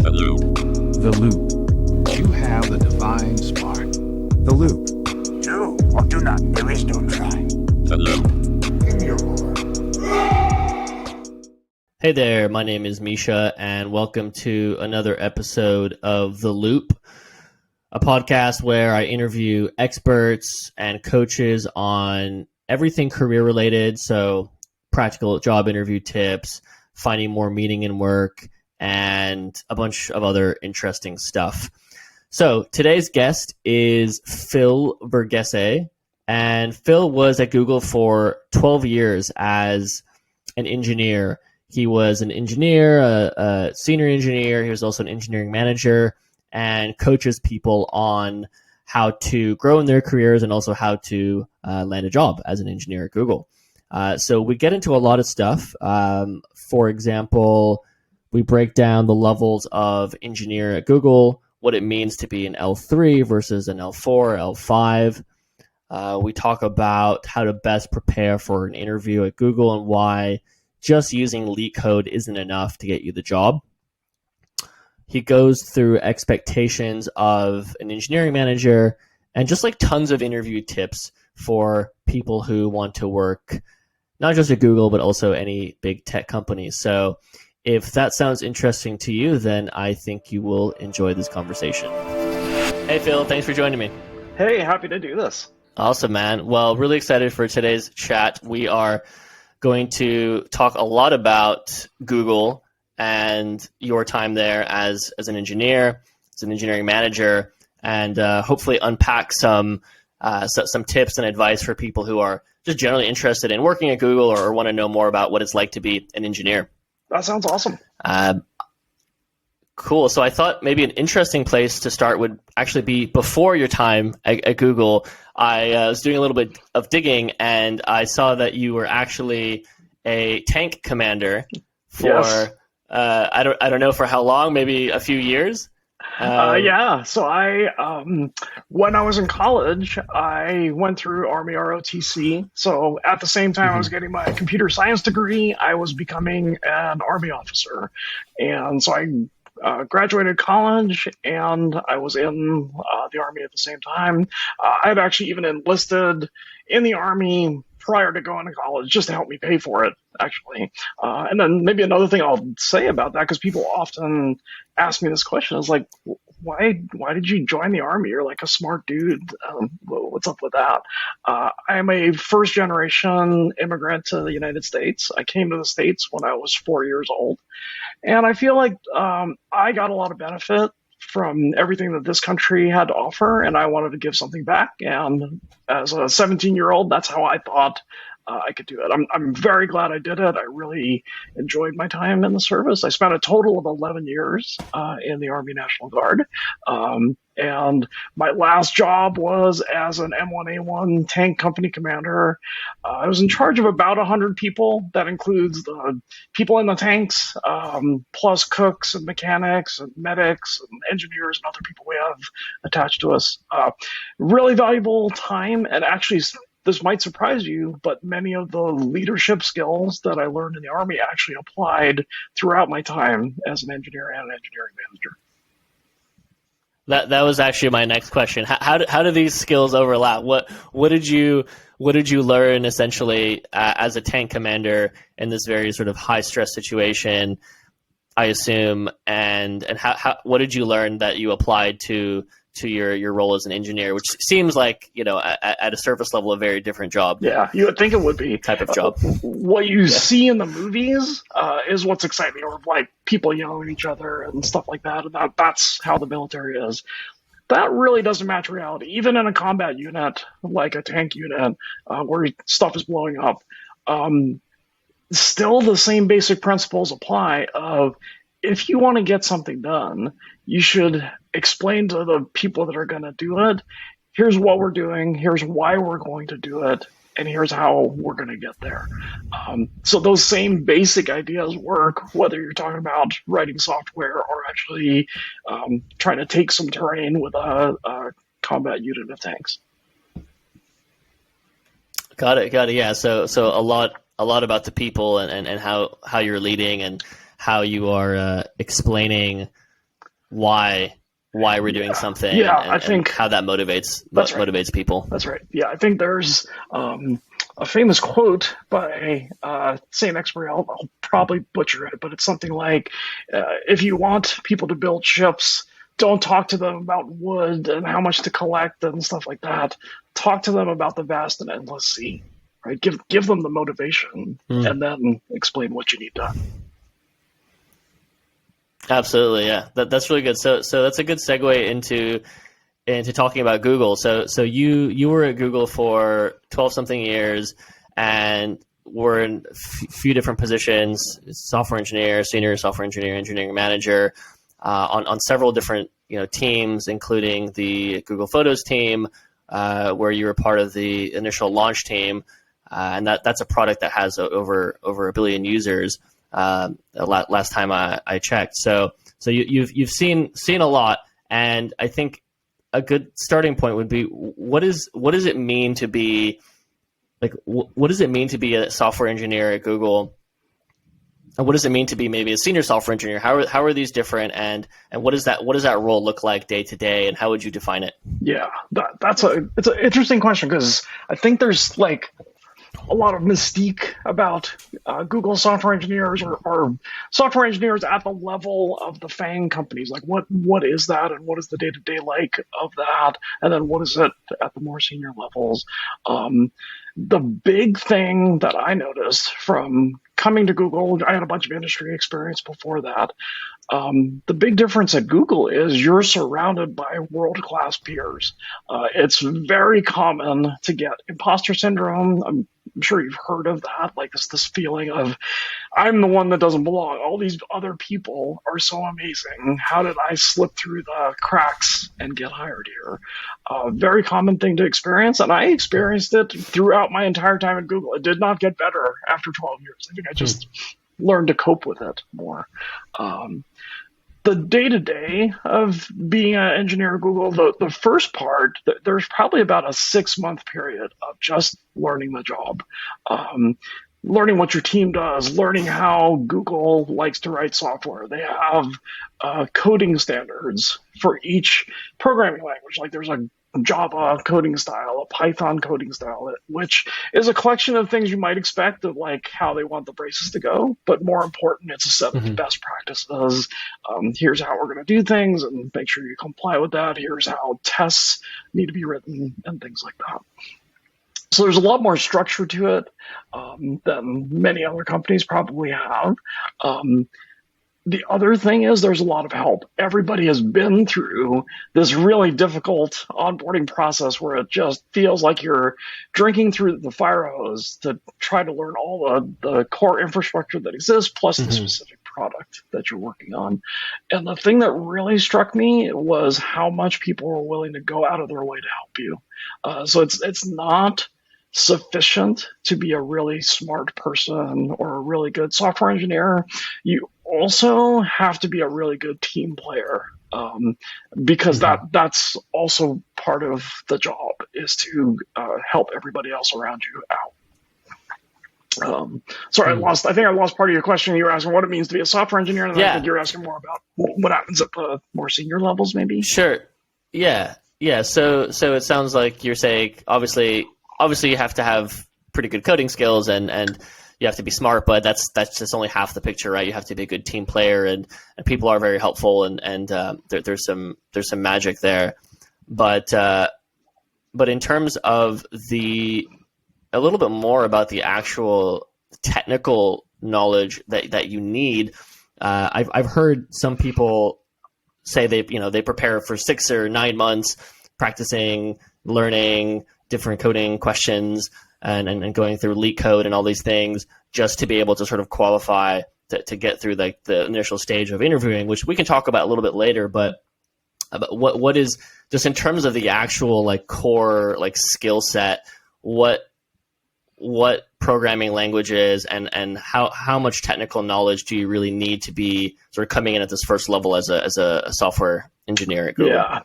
The Loop. The Loop. You have the divine spark. The Loop. Do or do not. There is no try. The Loop. Give me your word. Hey there, my name is Misha, and welcome to another episode of The Loop, a podcast where I interview experts and coaches on everything career-related, so practical job interview tips, finding more meaning in work, and a bunch of other interesting stuff. So today's guest is Phil Verghese, and Phil was at Google for 12 years as an engineer. He was an engineer, a senior engineer. He was also an engineering manager and coaches people on how to grow in their careers and also how to land a job as an engineer at Google. So we get into a lot of stuff. For example, we break down the levels of engineer at Google, what it means to be an L3 versus an L4, L5. We talk about how to best prepare for an interview at Google and why just using LeetCode isn't enough to get you the job. He goes through expectations of an engineering manager and just like tons of interview tips for people who want to work not just at Google, but also any big tech companies. So if that sounds interesting to you, then I think you will enjoy this conversation. Hey, Phil, thanks for joining me. Hey, happy to do this. Awesome, man. Well, really excited for today's chat. We are going to talk a lot about Google and your time there as an engineer, as an engineering manager, and hopefully unpack some tips and advice for people who are just generally interested in working at Google or want to know more about what it's like to be an engineer. That sounds awesome. Cool. So I thought maybe an interesting place to start would actually be before your time at Google. I was doing a little bit of digging, and I saw that you were actually a tank commander for Yes. I don't know for how long, maybe a few years. Yeah. So when I was in college, I went through Army ROTC. So at the same time I was getting my computer science degree, I was becoming an Army officer. And so I graduated college and I was in the Army at the same time. I had actually even enlisted in the Army prior to going to college just to help me pay for it, actually. And then maybe another thing I'll say about that, because people often ask me this question, is like, why did you join the Army? You're like a smart dude. What's up with that? I'm a first generation immigrant to the United States. I came to the States when I was 4 years old. And I feel like I got a lot of benefit from everything that this country had to offer, and I wanted to give something back. And as a 17-year-old, that's how I thought I could do it. I'm very glad I did it. I really enjoyed my time in the service. I spent a total of 11 years in the Army National Guard. And my last job was as an M1A1 Tank Company Commander. I was in charge of about 100 people. That includes the people in the tanks, plus cooks and mechanics and medics and engineers and other people we have attached to us. Really valuable time, and actually, this might surprise you, but many of the leadership skills that I learned in the Army actually applied throughout my time as an engineer and an engineering manager. That was actually my next question. How do these skills overlap? What did you learn essentially as a tank commander in this very sort of high stress situation, I assume, and what did you learn that you applied to your role as an engineer, which seems like, at a surface level, a very different job. Yeah, you would think it would be. Type of job. What you see in the movies is what's exciting, or like people yelling at each other and stuff like that. And that's how the military is. That really doesn't match reality. Even in a combat unit, like a tank unit, where stuff is blowing up, still the same basic principles apply of, if you want to get something done, you should explain to the people that are going to do it, here's what we're doing, here's why we're going to do it, and here's how we're going to get there. So those same basic ideas work, whether you're talking about writing software or actually trying to take some terrain with a combat unit of tanks. Got it. Yeah. So a lot about the people and how you're leading and how you are explaining why we're doing something, Yeah, and I think how that motivates that's right. motivates people. That's right. Yeah, I think there's a famous quote by same expert. I'll probably butcher it, but it's something like, "If you want people to build ships, don't talk to them about wood and how much to collect and stuff like that. Talk to them about the vast and endless sea." Right? Give them the motivation, and then explain what you need done. Absolutely, yeah. That's really good. So that's a good segue into talking about Google. So you were at Google for 12 something years, and were in a few different positions: software engineer, senior software engineer, engineering manager, on several different teams, including the Google Photos team, where you were part of the initial launch team, and that's a product that has over 1 billion users. Last time I checked. So you've seen a lot, and I think a good starting point would be what does it mean to be what does it mean to be a software engineer at Google, and what does it mean to be maybe a senior software engineer? How are these different, and what does that role look like day to day, and how would you define it? Yeah, it's an interesting question, because I think there's a lot of mystique about Google software engineers, or software engineers at the level of the FANG companies. Like, what is that, and what is the day-to-day like of that, and then what is it at the more senior levels? The big thing that I noticed from coming to Google, I had a bunch of industry experience before that. The big difference at Google is you're surrounded by world-class peers. It's very common to get imposter syndrome. I'm sure you've heard of that, like this feeling of, I'm the one that doesn't belong. All these other people are so amazing. How did I slip through the cracks and get hired here? Very common thing to experience, and I experienced it throughout my entire time at Google. It did not get better after 12 years. I think I just learned to cope with it more. The day-to-day of being an engineer at Google, the first part, there's probably about a 6-month period of just learning the job, learning what your team does, learning how Google likes to write software. They have coding standards for each programming language. Like, there's a Java coding style, a Python coding style, which is a collection of things you might expect of like how they want the braces to go. But more important, it's a set of best practices. Here's how we're going to do things, and make sure you comply with that. Here's how tests need to be written, and things like that. So there's a lot more structure to it than many other companies probably have. The other thing is there's a lot of help. Everybody has been through this really difficult onboarding process where it just feels like you're drinking through the fire hose to try to learn all the core infrastructure that exists, plus the specific product that you're working on. And the thing that really struck me was how much people were willing to go out of their way to help you. So it's not sufficient to be a really smart person or a really good software engineer. You also have to be a really good team player, because that's also part of the job, is to help everybody else around you out. Sorry, I think I lost part of your question. You were asking what it means to be a software engineer, and then I think you're asking more about what happens at the more senior levels, maybe. Sure. Yeah. So it sounds like you're saying obviously you have to have pretty good coding skills, and you have to be smart, but that's just only half the picture, right? You have to be a good team player, and people are very helpful, and there's some magic there. But in terms of a little bit more about the actual technical knowledge that you need, I've heard some people say they prepare for 6 or 9 months practicing, learning different coding questions, and going through LeetCode and all these things just to be able to sort of qualify to get through the initial stage of interviewing, which we can talk about a little bit later. But what is, just in terms of the actual core skill set, what programming languages and how much technical knowledge do you really need to be sort of coming in at this first level as a software engineer at Google? Yeah,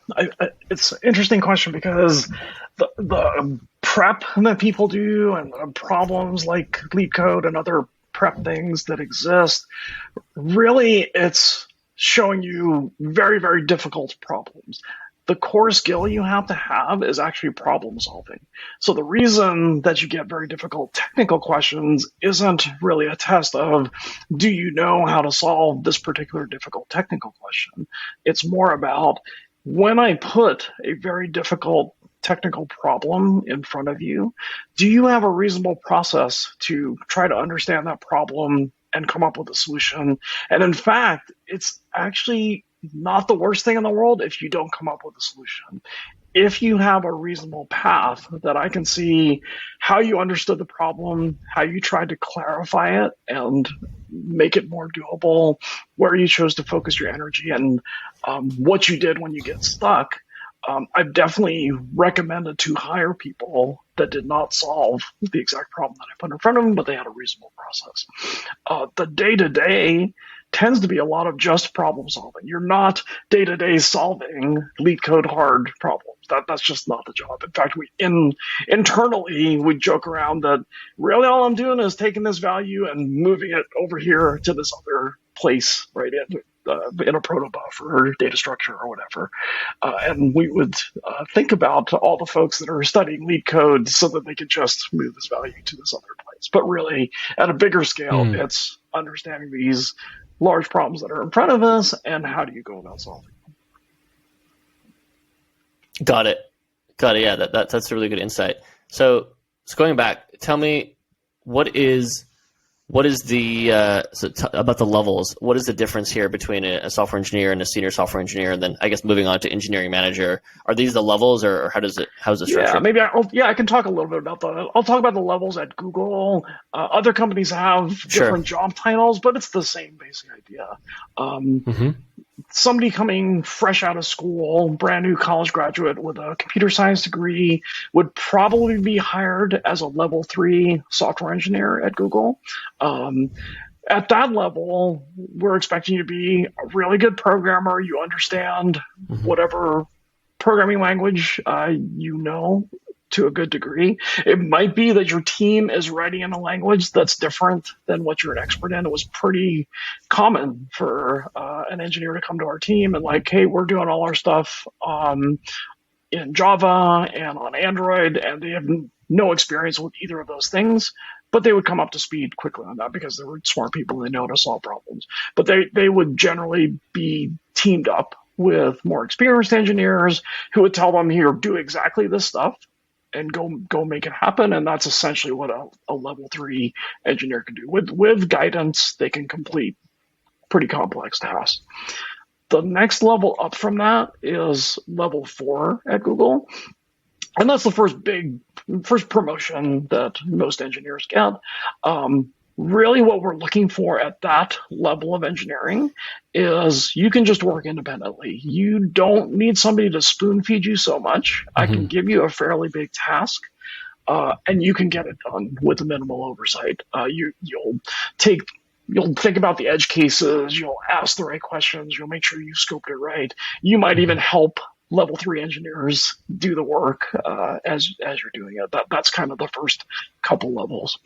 it's an interesting question, because the prep that people do and the problems like LeetCode and other prep things that exist, really it's showing you very, very difficult problems. The core skill you have to have is actually problem solving. So the reason that you get very difficult technical questions isn't really a test of, do you know how to solve this particular difficult technical question? It's more about, when I put a very difficult technical problem in front of you, do you have a reasonable process to try to understand that problem and come up with a solution? And in fact, it's actually not the worst thing in the world if you don't come up with a solution. If you have a reasonable path that I can see how you understood the problem, how you tried to clarify it and make it more doable, where you chose to focus your energy, and what you did when you get stuck, I've definitely recommended to hire people that did not solve the exact problem that I put in front of them, but they had a reasonable process. The day-to-day tends to be a lot of just problem solving. You're not day-to-day solving LeetCode hard problems. That's just not the job. In fact, internally we joke around that really all I'm doing is taking this value and moving it over here to this other place, right, in a protobuf or data structure or whatever. And we would think about all the folks that are studying LeetCode so that they could just move this value to this other place. But really, at a bigger scale, it's understanding these large problems that are in front of us and how do you go about solving them. Got it. Yeah, that's a really good insight. So going back, tell me what is the about the levels? What is the difference here between a software engineer and a senior software engineer, and then I guess moving on to engineering manager? Are these the levels, or how is it structured? Yeah, maybe I can talk a little bit about I'll talk about the levels at Google. Other companies have different job titles, but it's the same basic idea. Somebody coming fresh out of school, brand new college graduate with a computer science degree, would probably be hired as a level 3 software engineer at Google. At that level, we're expecting you to be a really good programmer. You understand whatever programming language you know to a good degree. It might be that your team is writing in a language that's different than what you're an expert in. It was pretty common for an engineer to come to our team and like, hey, we're doing all our stuff in Java and on Android, and they have no experience with either of those things. But they would come up to speed quickly on that because they were smart people. They know how to solve problems. But they would generally be teamed up with more experienced engineers who would tell them, here, do exactly this stuff and go make it happen. And that's essentially what a level 3 engineer can do. With guidance, they can complete pretty complex tasks. The next level up from that is level 4 at Google. And that's the first promotion that most engineers get. Really what we're looking for at that level of engineering is you can just work independently. You don't need somebody to spoon feed you so much. I can give you a fairly big task, and you can get it done with minimal oversight. You'll think about the edge cases. You'll ask the right questions. You'll make sure you scoped it right. You might even help level 3 engineers do the work as you're doing it. That's kind of the first couple levels.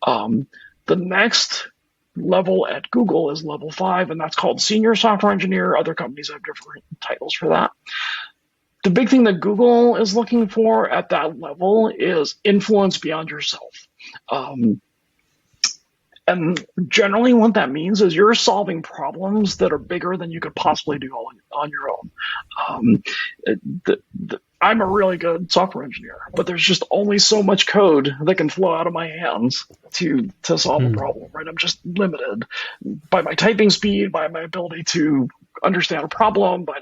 The next level at Google is level 5, and that's called senior software engineer. Other companies have different titles for that. The big thing that Google is looking for at that level is influence beyond yourself. And generally what that means is you're solving problems that are bigger than you could possibly do on your own. I'm a really good software engineer, but there's just only so much code that can flow out of my hands to solve a problem, right? I'm just limited by my typing speed, by my ability to understand a problem, by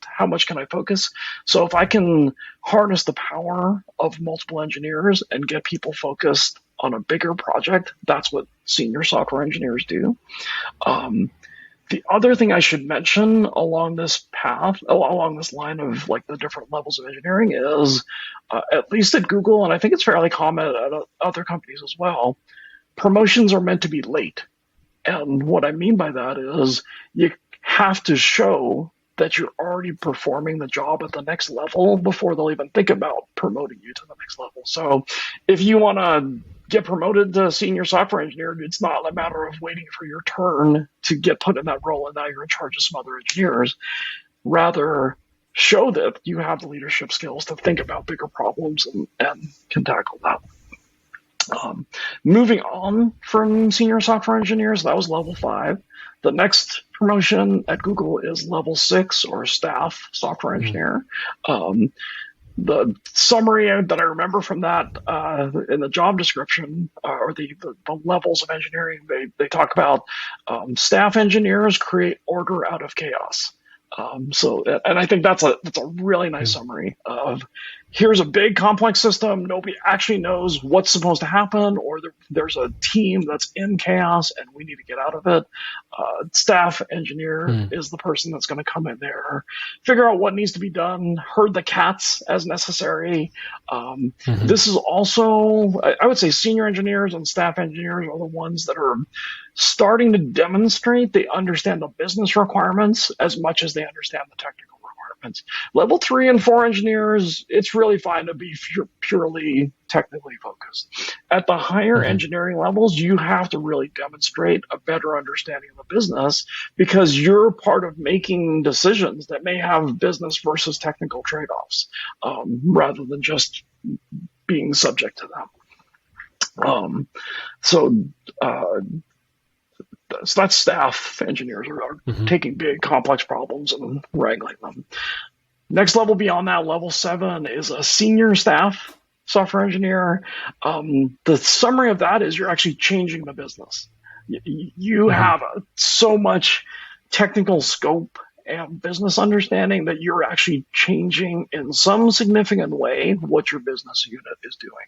how much can I focus. So if I can harness the power of multiple engineers and get people focused on a bigger project, that's what senior software engineers do. The other thing I should mention along this line of like the different levels of engineering is, at least at Google, and I think it's fairly common at other companies as well, promotions are meant to be late. And what I mean by that is you have to show that you're already performing the job at the next level before they'll even think about promoting you to the next level. So if you want to get promoted to senior software engineer, it's not a matter of waiting for your turn to get put in that role and now you're in charge of some other engineers. Rather, show that you have the leadership skills to think about bigger problems and can tackle that. Moving on from senior software engineers, that was level 5. The next promotion at Google is level 6, or staff software engineer. The summary that I remember from that in the job description, or the levels of engineering, they talk about staff engineers create order out of chaos. And I think that's a really nice summary of, here's a big complex system. Nobody actually knows what's supposed to happen, or there's a team that's in chaos and we need to get out of it. Staff engineer is the person that's going to come in there, figure out what needs to be done, herd the cats as necessary. This is also, I would say, senior engineers and staff engineers are the ones that are starting to demonstrate they understand the business requirements as much as they understand the technical requirements. Level 3 and 4 engineers, it's really fine to be purely technically focused. At the higher engineering levels, you have to really demonstrate a better understanding of the business, because you're part of making decisions that may have business versus technical trade-offs, rather than just being subject to them. So that's staff engineers are taking big complex problems and wrangling them. Next level beyond that, level 7, is a senior staff software engineer. The summary of that is you're actually changing the business. You have so much technical scope and business understanding that you're actually changing in some significant way what your business unit is doing.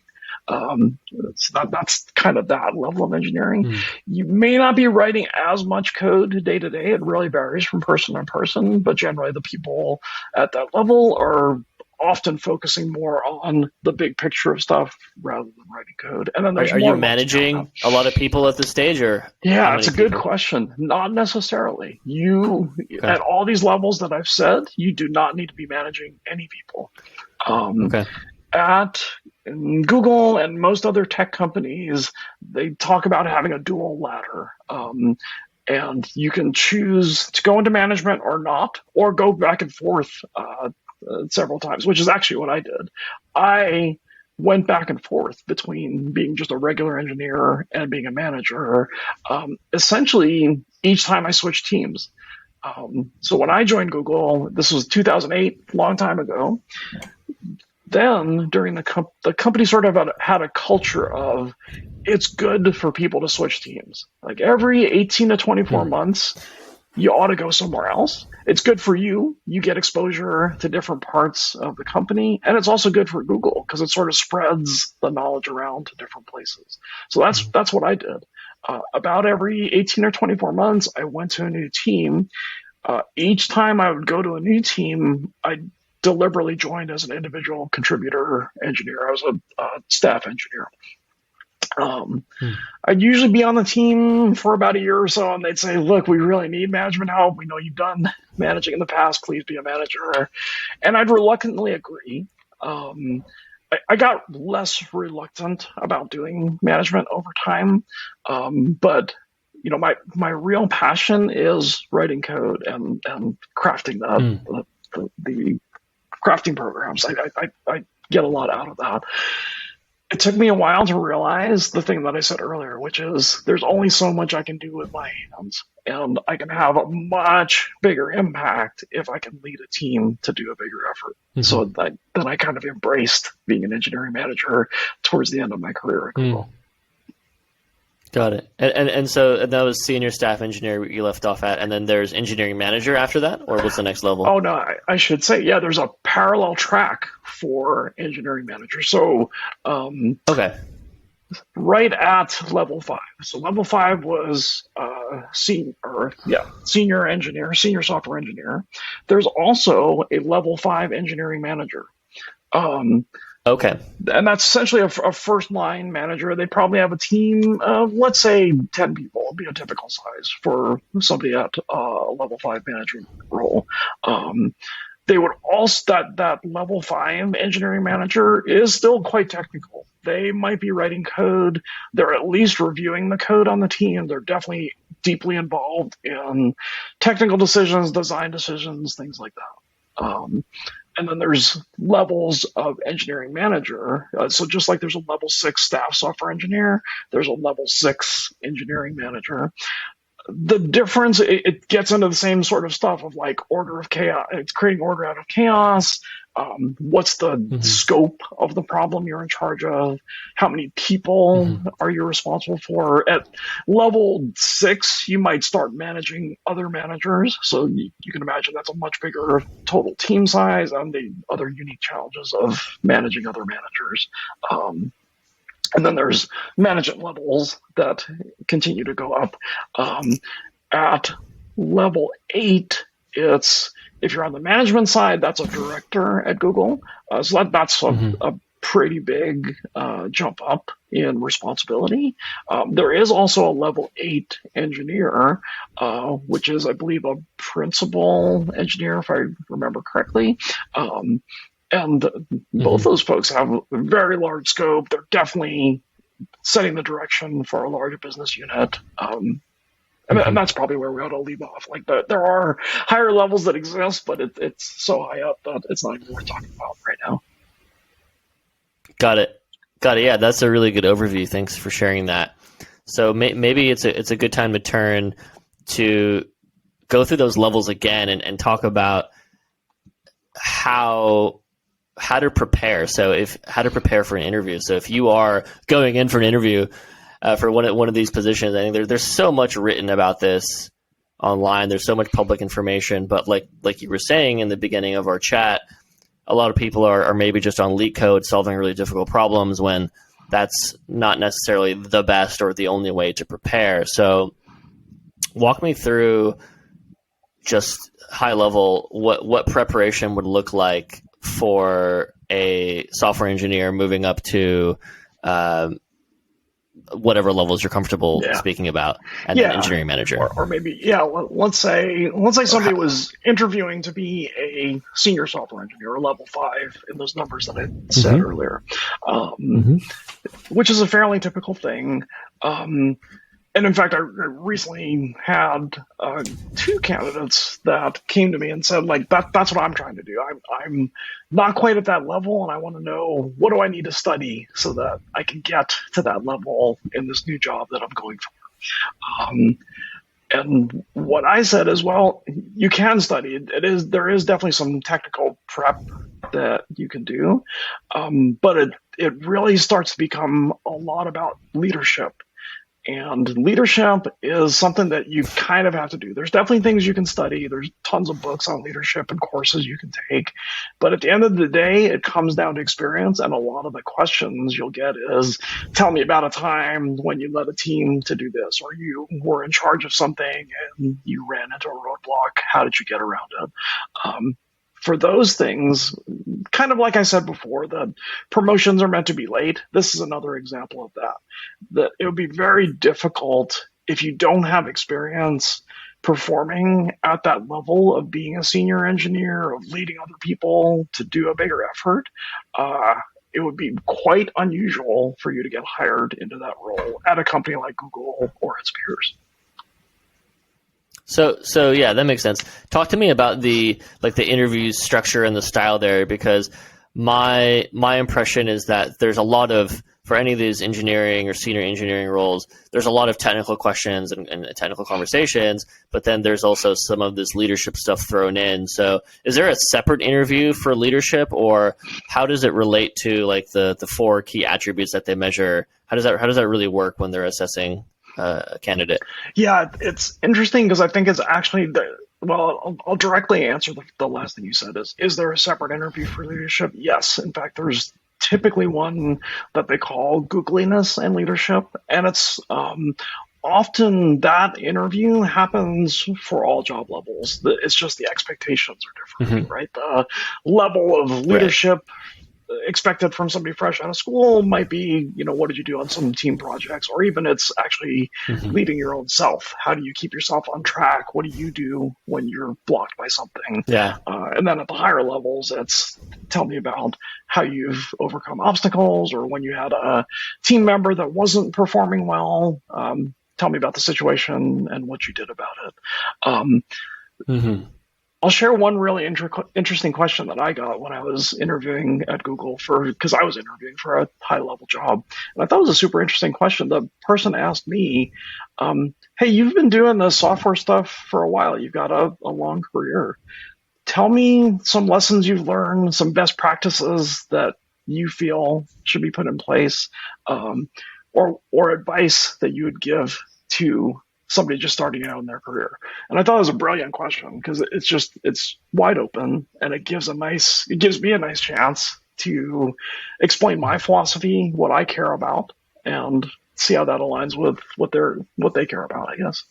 That's kind of that level of engineering. You may not be writing as much code day to day. It really varies from person to person, but generally the people at that level are often focusing more on the big picture of stuff rather than writing code. And then there's are you managing a lot of people at this stage, or? Yeah, it's a good question. Not necessarily. At all these levels that I've said, you do not need to be managing any people. At Google and most other tech companies, they talk about having a dual ladder. And you can choose to go into management or not, or go back and forth several times, which is actually what I did. I went back and forth between being just a regular engineer and being a manager, essentially each time I switched teams. So when I joined Google, this was 2008, long time ago. Then during the company sort of had a culture of, it's good for people to switch teams. Like every 18 to 24 months, you ought to go somewhere else. It's good for you. You get exposure to different parts of the company. And it's also good for Google because it sort of spreads the knowledge around to different places. So that's what I did. About every 18 or 24 months, I went to a new team. Each time I would go to a new team, I deliberately joined as an individual contributor engineer. I was a staff engineer. I'd usually be on the team for about a year or so, and they'd say, look, we really need management help. We know you've done managing in the past. Please be a manager. And I'd reluctantly agree. I got less reluctant about doing management over time. But my real passion is writing code and crafting the crafting programs. I get a lot out of that. It took me a while to realize the thing that I said earlier, which is there's only so much I can do with my hands, and I can have a much bigger impact if I can lead a team to do a bigger effort. So then I kind of embraced being an engineering manager towards the end of my career at Google. Got it. And so that was senior staff engineer you left off at, and then there's engineering manager after that, or what's the next level? Oh, no, I should say, there's a parallel track for engineering manager. So, right at level 5. So level 5 was senior engineer, senior software engineer. There's also a level 5 engineering manager. And that's essentially a first line manager. They probably have a team of, let's say, 10 people would be a typical size for somebody at a level 5 management role. They would also, that level 5 engineering manager is still quite technical. they might be writing code. They're at least reviewing the code on the team. They're definitely deeply involved in technical decisions, design decisions, things like that. And then there's levels of engineering manager. So just like there's a level 6 staff software engineer, there's a level 6 engineering manager. The difference, it gets into the same sort of stuff of like order of chaos. It's creating order out of chaos. What's the scope of the problem you're in charge of? How many people are you responsible for? At level 6, you might start managing other managers. So you can imagine that's a much bigger total team size and the other unique challenges of managing other managers. And then there's management levels that continue to go up. At level 8, it's, if you're on the management side, that's a director at Google. So that's a pretty big jump up in responsibility. There is also a level 8 engineer, which is, I believe, a principal engineer, if I remember correctly. And both those folks have a very large scope. They're definitely setting the direction for a larger business unit. And that's probably where we ought to leave off. Like there are higher levels that exist, but it's so high up that it's not even worth talking about right now. Got it. Yeah, that's a really good overview. Thanks for sharing that. So maybe it's a good time to turn to go through those levels again and talk about how to prepare. So how to prepare for an interview. So if you are going in for an interview for one of these positions, I think there's so much written about this online. There's so much public information, but like you were saying in the beginning of our chat, a lot of people are maybe just on LeetCode solving really difficult problems when that's not necessarily the best or the only way to prepare. So walk me through just high level what preparation would look like for a software engineer moving up to whatever levels you're comfortable speaking about, and then engineering manager. Or maybe, let's say somebody was interviewing to be a senior software engineer, or level 5 in those numbers that I said earlier, which is a fairly typical thing. And in fact, I recently had 2 candidates that came to me and said, like, that's what I'm trying to do. I'm not quite at that level, and I want to know, what do I need to study so that I can get to that level in this new job that I'm going for? And what I said is, well, you can study. There is definitely some technical prep that you can do, but it really starts to become a lot about leadership. And leadership is something that you kind of have to do. There's definitely things you can study. There's tons of books on leadership and courses you can take. But at the end of the day, it comes down to experience. And a lot of the questions you'll get is, tell me about a time when you led a team to do this, or you were in charge of something and you ran into a roadblock. How did you get around it? For those things, kind of like I said before, that promotions are meant to be late. This is another example of that. That it would be very difficult if you don't have experience performing at that level of being a senior engineer, of leading other people to do a bigger effort. It would be quite unusual for you to get hired into that role at a company like Google or its peers. So yeah, that makes sense. Talk to me about the interview structure and the style there, because my impression is that there's a lot of, for any of these engineering or senior engineering roles, there's a lot of technical questions and technical conversations, but then there's also some of this leadership stuff thrown in. So is there a separate interview for leadership, or how does it relate to like the 4 key attributes that they measure? How does that really work when they're assessing a candidate? Yeah, it's interesting because I think it's actually I'll directly answer the last thing you said. Is there a separate interview for leadership? Yes. In fact, there's typically one that they call Googliness and leadership, and it's often that interview happens for all job levels. It's just the expectations are different, right? The level of leadership expected from somebody fresh out of school might be, what did you do on some team projects, or even it's actually leading your own self. How do you keep yourself on track? What do you do when you're blocked by something? And then at the higher levels, it's tell me about how you've overcome obstacles, or when you had a team member that wasn't performing well. Tell me about the situation and what you did about it. I'll share one really interesting question that I got when I was interviewing at Google because I was interviewing for a high-level job. And I thought it was a super interesting question. The person asked me, hey, you've been doing the software stuff for a while. You've got a long career. Tell me some lessons you've learned, some best practices that you feel should be put in place, or advice that you would give to somebody just starting out in their career. And I thought it was a brilliant question because it's wide open, and it gives me a nice chance to explain my philosophy, what I care about, and see how that aligns with what they care about, I guess.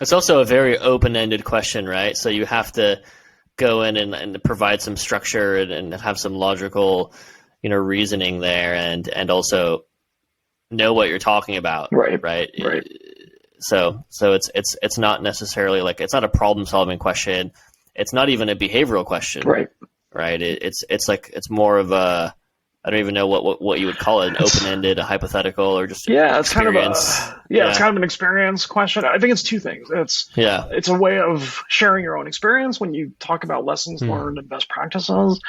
It's also a very open-ended question, right? So you have to go in and provide some structure and have some logical, reasoning there, and also know what you're talking about, right? So it's not necessarily it's not a problem-solving question. It's not even a behavioral question, right? It's more of a, I don't even know what you would call it, an open-ended, a hypothetical, or just it's kind of it's kind of an experience question. I think it's two things. It's a way of sharing your own experience when you talk about lessons learned and best practices.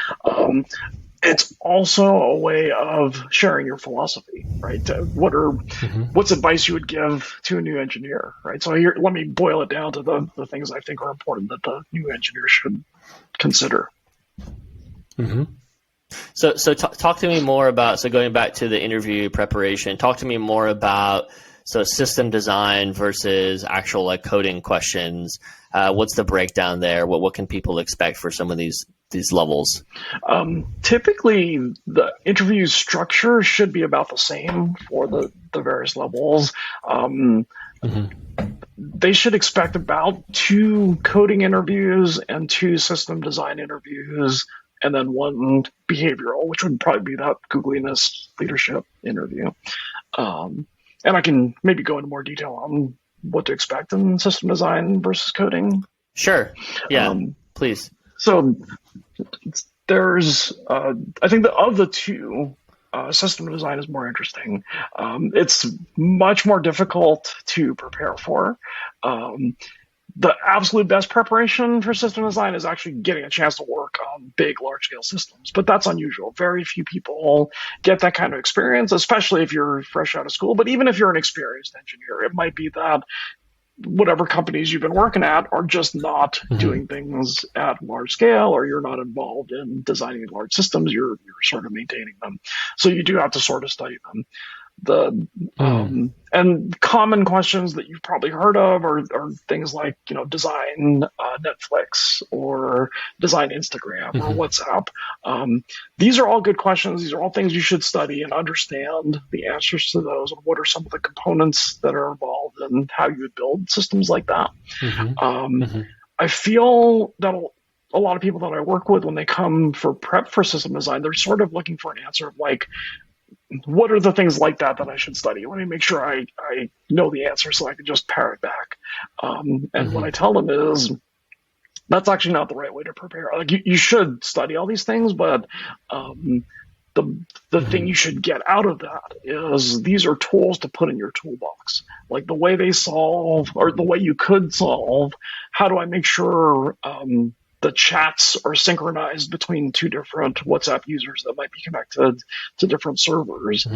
It's also a way of sharing your philosophy, right? What's advice you would give to a new engineer, right? So here, let me boil it down to the things I think are important that the new engineer should consider. So talk to me more about, so going back to the interview preparation, talk to me more about system design versus actual coding questions. What's the breakdown there? What can people expect for some of these levels? Typically, the interview structure should be about the same for the various levels. They should expect about 2 coding interviews and 2 system design interviews, and then 1 behavioral, which would probably be that googliness leadership interview. And I can maybe go into more detail on what to expect in system design versus coding. Sure. Yeah, please. So there's, I think that of the 2, system design is more interesting. It's much more difficult to prepare for. The absolute best preparation for system design is actually getting a chance to work on big, large-scale systems, but that's unusual. Very few people get that kind of experience, especially if you're fresh out of school. But even if you're an experienced engineer, it might be that whatever companies you've been working at are just not doing things at large scale, or you're not involved in designing large systems. You're sort of maintaining them. So you do have to sort of study them. And common questions that you've probably heard of are things like, design Netflix or design Instagram or WhatsApp. These are all good questions. These are all things you should study and understand the answers to those, and what are some of the components that are involved and how you would build systems like that. I feel that a lot of people that I work with, when they come for prep for system design, they're sort of looking for an answer of what are the things like that I should study? Let me make sure I know the answer so I can just parrot back. And what I tell them is that's actually not the right way to prepare. You should study all these things, but the thing you should get out of that is these are tools to put in your toolbox. Like the way they solve, or the way you could solve, how do I make sure the chats are synchronized between 2 different WhatsApp users that might be connected to different servers?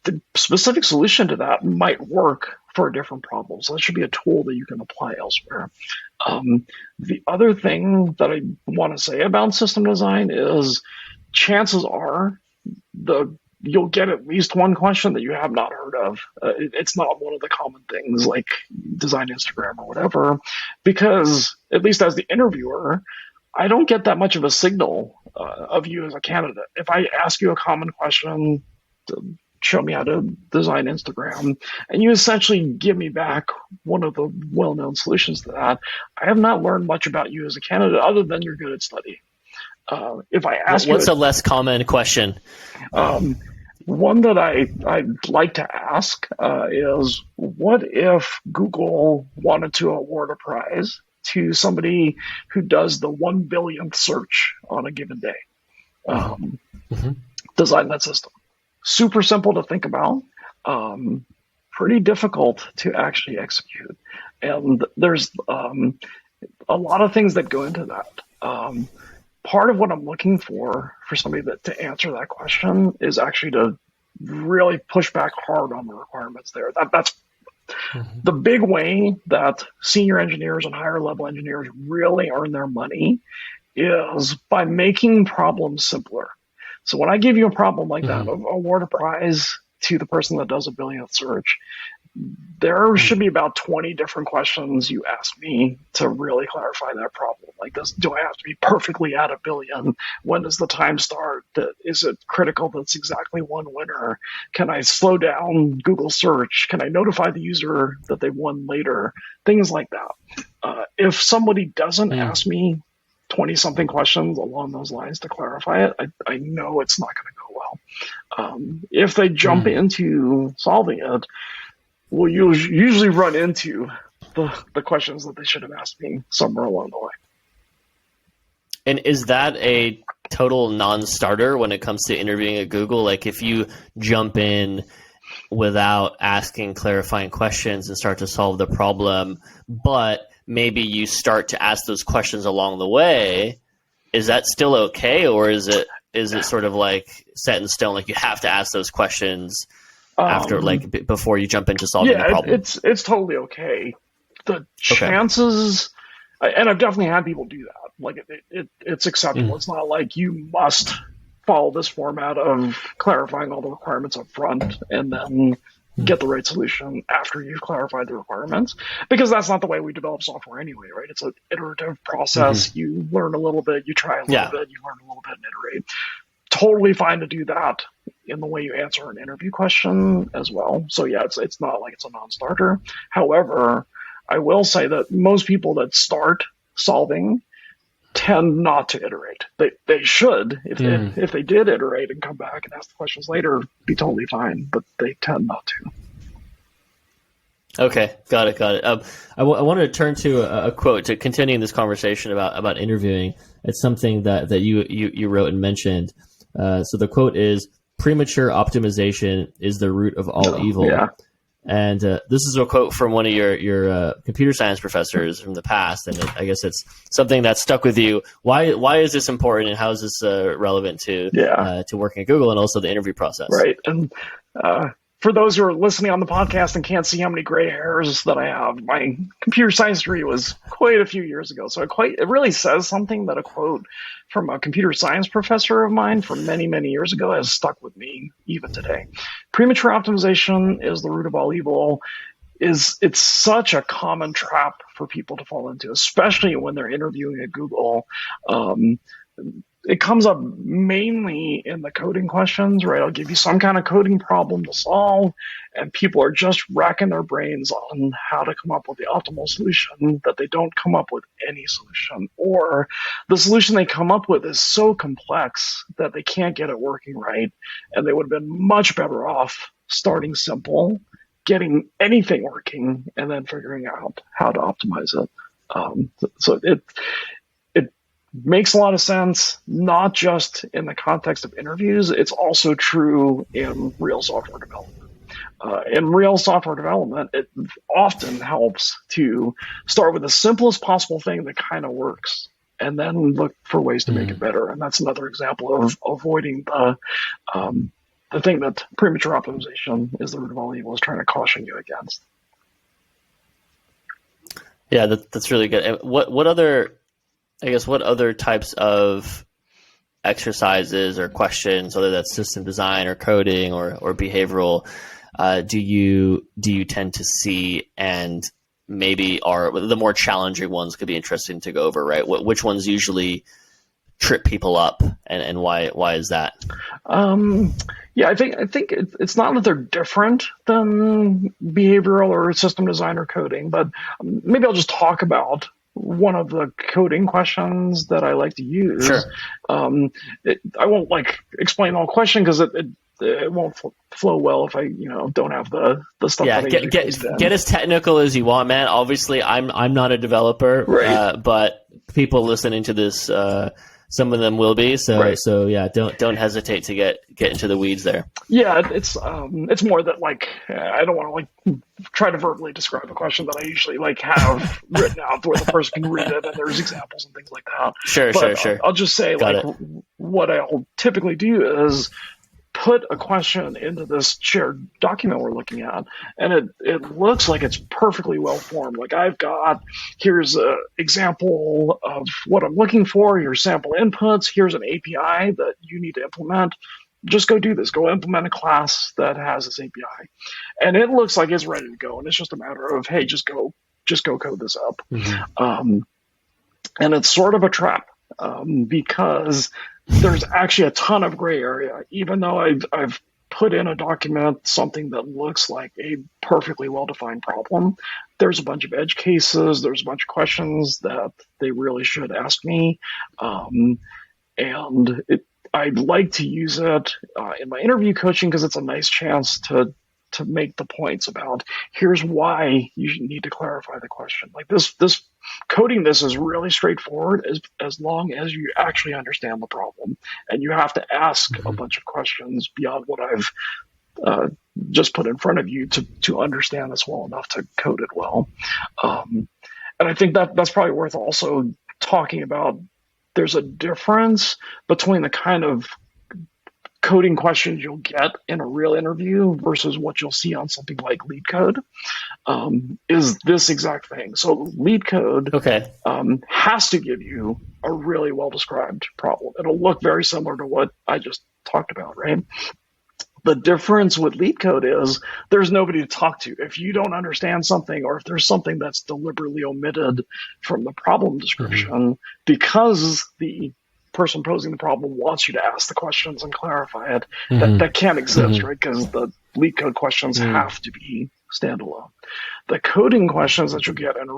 The specific solution to that might work for a different problem. So that should be a tool that you can apply elsewhere. The other thing that I want to say about system design is chances are you'll get at least one question that you have not heard of. It's not one of the common things like design Instagram or whatever, because at least as the interviewer, I don't get that much of a signal of you as a candidate. If I ask you a common question to show me how to design Instagram, and you essentially give me back one of the well-known solutions to that, I have not learned much about you as a candidate other than you're good at studying. If I ask what's a less common question? One that I'd like to ask is, what if Google wanted to award a prize to somebody who does the 1 billionth search on a given day. Design that system. Super simple to think about, pretty difficult to actually execute. And there's a lot of things that go into that. Part of what I'm looking for somebody to answer that question is actually to really push back hard on the requirements there. That's the big way that senior engineers and higher level engineers really earn their money is by making problems simpler. So when I give you a problem like that, award a prize to the person that does a billionth search, there should be about 20 different questions you ask me to really clarify that problem. Like, do I have to be perfectly at a billion? When does the time start? Is it critical that's exactly one winner? Can I slow down Google search? Can I notify the user that they won later? Things like that. If somebody doesn't ask me 20-something questions along those lines to clarify it, I know it's not going to go well. If they jump into solving it, we'll usually run into the questions that they should have asked me somewhere along the way. And is that a total non-starter when it comes to interviewing at Google? Like, if you jump in without asking clarifying questions and start to solve the problem, but maybe you start to ask those questions along the way, is that still okay? Or is it sort of like set in stone, like you have to ask those questions after, like, before you jump into solving the problem? It's totally okay. The chances, and I've definitely had people do that. Like, it's acceptable. It's not like you must follow this format of clarifying all the requirements up front and then get the right solution after you've clarified the requirements, because that's not the way we develop software anyway, right? It's an iterative process. You learn a little bit, you try a little bit, you learn a little bit and iterate. Totally fine to do that in the way you answer an interview question as well. So yeah, it's not like it's a non-starter. However, I will say that most people that start solving tend not to iterate. They should. If they did iterate and come back and ask the questions later, be totally fine, but they tend not to. Okay, got it. I wanted to turn to a quote to continuing this conversation about interviewing. It's something that you wrote and mentioned. So the quote is, "Premature optimization is the root of all evil." Yeah. And this is a quote from one of your computer science professors from the past, and I guess it's something that stuck with you. Why is this important, and how is this relevant to working at Google and also the interview process? Right. And for those who are listening on the podcast and can't see how many gray hairs that I have, my computer science degree was quite a few years ago. So it really says something that a quote from a computer science professor of mine from many, many years ago has stuck with me even today. Premature optimization is the root of all evil. It's such a common trap for people to fall into, especially when they're interviewing at Google. It comes up mainly in the coding questions, right? I'll give you some kind of coding problem to solve, and people are just racking their brains on how to come up with the optimal solution that they don't come up with any solution. Or the solution they come up with is so complex that they can't get it working right, and they would have been much better off starting simple, getting anything working, and then figuring out how to optimize it. So it makes a lot of sense, not just in the context of interviews. It's also true in real software development. In real software development, it often helps to start with the simplest possible thing that kind of works, and then look for ways to make it better. And that's another example of avoiding the thing that premature optimization is the root of all evil is trying to caution you against. Yeah, that's really good. And what other types of exercises or questions, whether that's system design or coding or behavioral, do you tend to see, and maybe are the more challenging ones could be interesting to go over, right? Which ones usually trip people up, and why is that? Yeah, I think it's not that they're different than behavioral or system design or coding, but maybe I'll just talk about one of the coding questions that I like to use. Sure. I won't explain the whole question because it won't flow well if I don't have the stuff that I usually paste in. Get as technical as you want, man. Obviously, I'm not a developer, Right. But people listening to this, some of them will be. So Right. so yeah, don't hesitate to get into the weeds there. Yeah, it's more that like I don't want to like try to verbally describe a question that I usually like have written out where the person can read it and there's examples and things like that. Sure. I'll just say what I'll typically do is put a question into this shared document we're looking at, and it looks like it's perfectly well formed. Like here's an example of what I'm looking for, here's sample inputs, here's an API that you need to implement. Just go do this. Go implement a class that has this API. And it looks like it's ready to go. And it's just a matter of, hey, just go code this up. Mm-hmm. And it's sort of a trap because there's actually a ton of gray area. Even though I've put in a document something that looks like a perfectly well-defined problem, there's a bunch of edge cases. There's a bunch of questions that they really should ask me. I'd like to use it in my interview coaching because it's a nice chance to make the points about here's why you need to clarify the question. Like this coding this is really straightforward as long as you actually understand the problem, and you have to ask a bunch of questions beyond what I've just put in front of you to understand this well enough to code it well. And I think that's probably worth also talking about. There's a difference between the kind of coding questions you'll get in a real interview versus what you'll see on something like LeetCode. Is this exact thing. So LeetCode has to give you a really well-described problem. It'll look very similar to what I just talked about, right? The difference with LeetCode is there's nobody to talk to. If you don't understand something, or if there's something that's deliberately omitted from the problem description, because the person posing the problem wants you to ask the questions and clarify it, that can't exist, right? Because the LeetCode questions have to be standalone. The coding questions that you'll get in a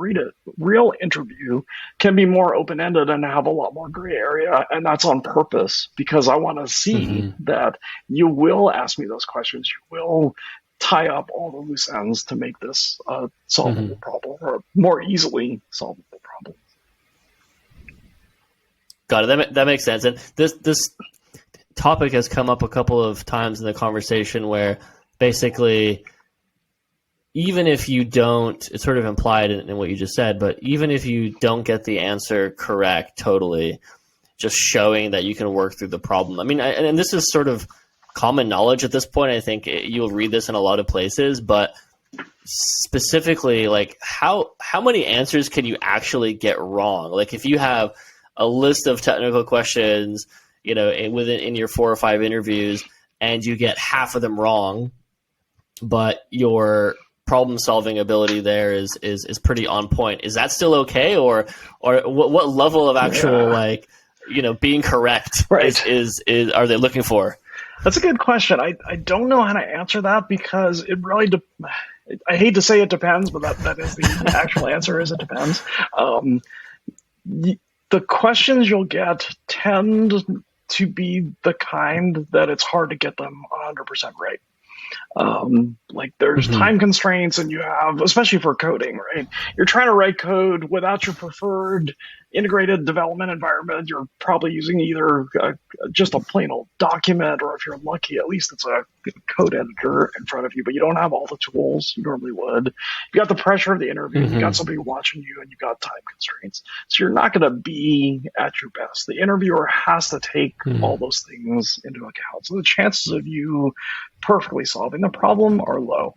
real interview can be more open-ended and have a lot more gray area, and that's on purpose because I want to see that you will ask me those questions. You will tie up all the loose ends to make this a solvable problem, or more easily solvable problem. Got it. That makes sense. And this topic has come up a couple of times in the conversation where basically, even if you don't, it's sort of implied in what you just said, but even if you don't get the answer correct totally, just showing that you can work through the problem. I mean, and this is sort of common knowledge at this point. I think you'll read this in a lot of places, but specifically, like how many answers can you actually get wrong? Like if you have a list of technical questions, in your 4 or 5 interviews, and you get half of them wrong, but your problem-solving ability there is pretty on point. Is that still okay, or what level of actual being correct is are they looking for? That's a good question. I don't know how to answer that because it really I hate to say it depends, but that is the actual answer. Is it depends. The questions you'll get tend to be the kind that it's hard to get them 100% right. Like there's time constraints, and you have, especially for coding, right? You're trying to write code without your preferred integrated development environment. You're probably using either just a plain old document, or if you're lucky, at least it's a code editor in front of you, but you don't have all the tools you normally would. You got the pressure of the interview, you got somebody watching you, and you got time constraints. So you're not going to be at your best. The interviewer has to take all those things into account. So the chances of you perfectly solving the problem are low.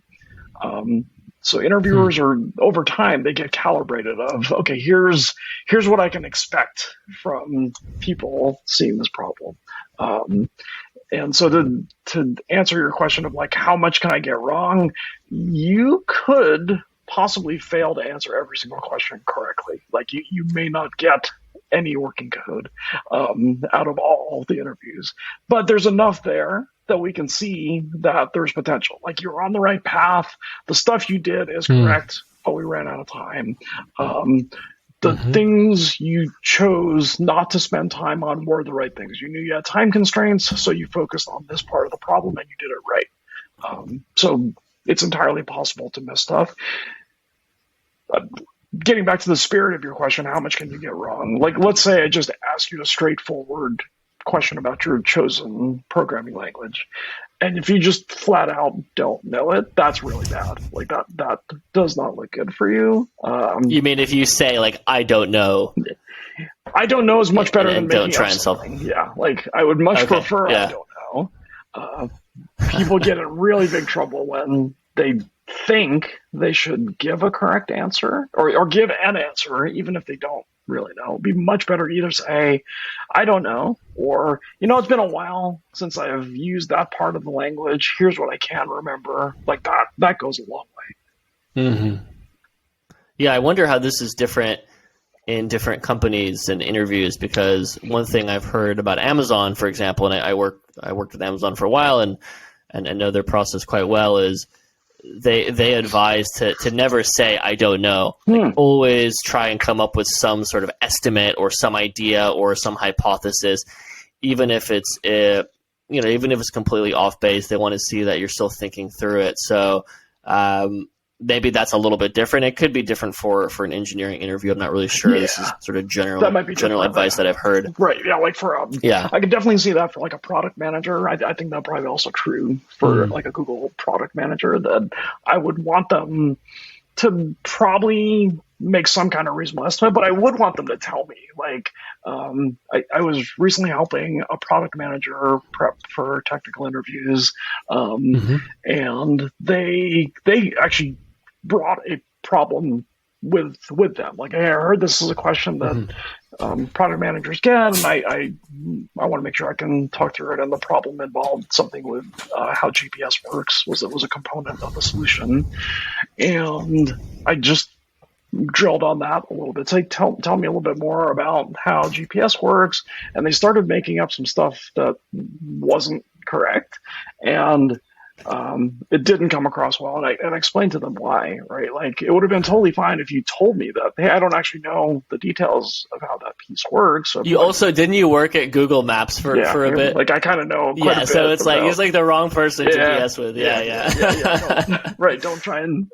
So interviewers are, over time, they get calibrated of, okay, here's what I can expect from people seeing this problem. And so to answer your question of like, how much can I get wrong? You could possibly fail to answer every single question correctly. Like you may not get any working code out of all the interviews, but there's enough there that we can see that there's potential. Like you're on the right path. The stuff you did is correct, but we ran out of time. the things you chose not to spend time on were the right things. You knew you had time constraints, so you focused on this part of the problem and you did it right. So it's entirely possible to miss stuff. Getting back to the spirit of your question, how much can you get wrong? Like, let's say I just ask you a straightforward question about your chosen programming language. And if you just flat out don't know it, that's really bad. Like that does not look good for you. You mean if you say like, I don't know? I don't know is much better than making don't try up and solve. something. Yeah, like I would much prefer I don't know. People get in really big trouble when they think they should give a correct answer or give an answer, even if they don't really know. It'd be much better to either say, I don't know, or, it's been a while since I've used that part of the language. Here's what I can remember. Like that goes a long way. Mm-hmm. Yeah, I wonder how this is different in different companies and interviews, because one thing I've heard about Amazon, for example, and I worked with Amazon for a while and know their process quite well, is they advise to never say I don't know. Like, always try and come up with some sort of estimate or some idea or some hypothesis, even if it's even if it's completely off base. They want to see that you're still thinking through it. So maybe that's a little bit different. It could be different for an engineering interview. I'm not really sure. Yeah. This is sort of general advice that I've heard. Right. Yeah. Like for I could definitely see that for like a product manager. I think that probably also true for like a Google product manager, that I would want them to probably make some kind of reasonable estimate, but I would want them to tell me. Like, I was recently helping a product manager prep for technical interviews, and they actually brought a problem with them. Like, hey, I heard this is a question that product managers get, and I want to make sure I can talk through it. And the problem involved something with how GPS works. Was a component of the solution, and I just drilled on that a little bit. Say, tell me a little bit more about how GPS works. And they started making up some stuff that wasn't correct, and it didn't come across well. And I explained to them why, right? Like, it would have been totally fine if you told me that, hey, I don't actually know the details of how that piece works. So didn't you work at Google Maps for a bit? Like, I kind of know quite a bit. So it's like, he's like the wrong person to BS with. Yeah. Right. Don't try and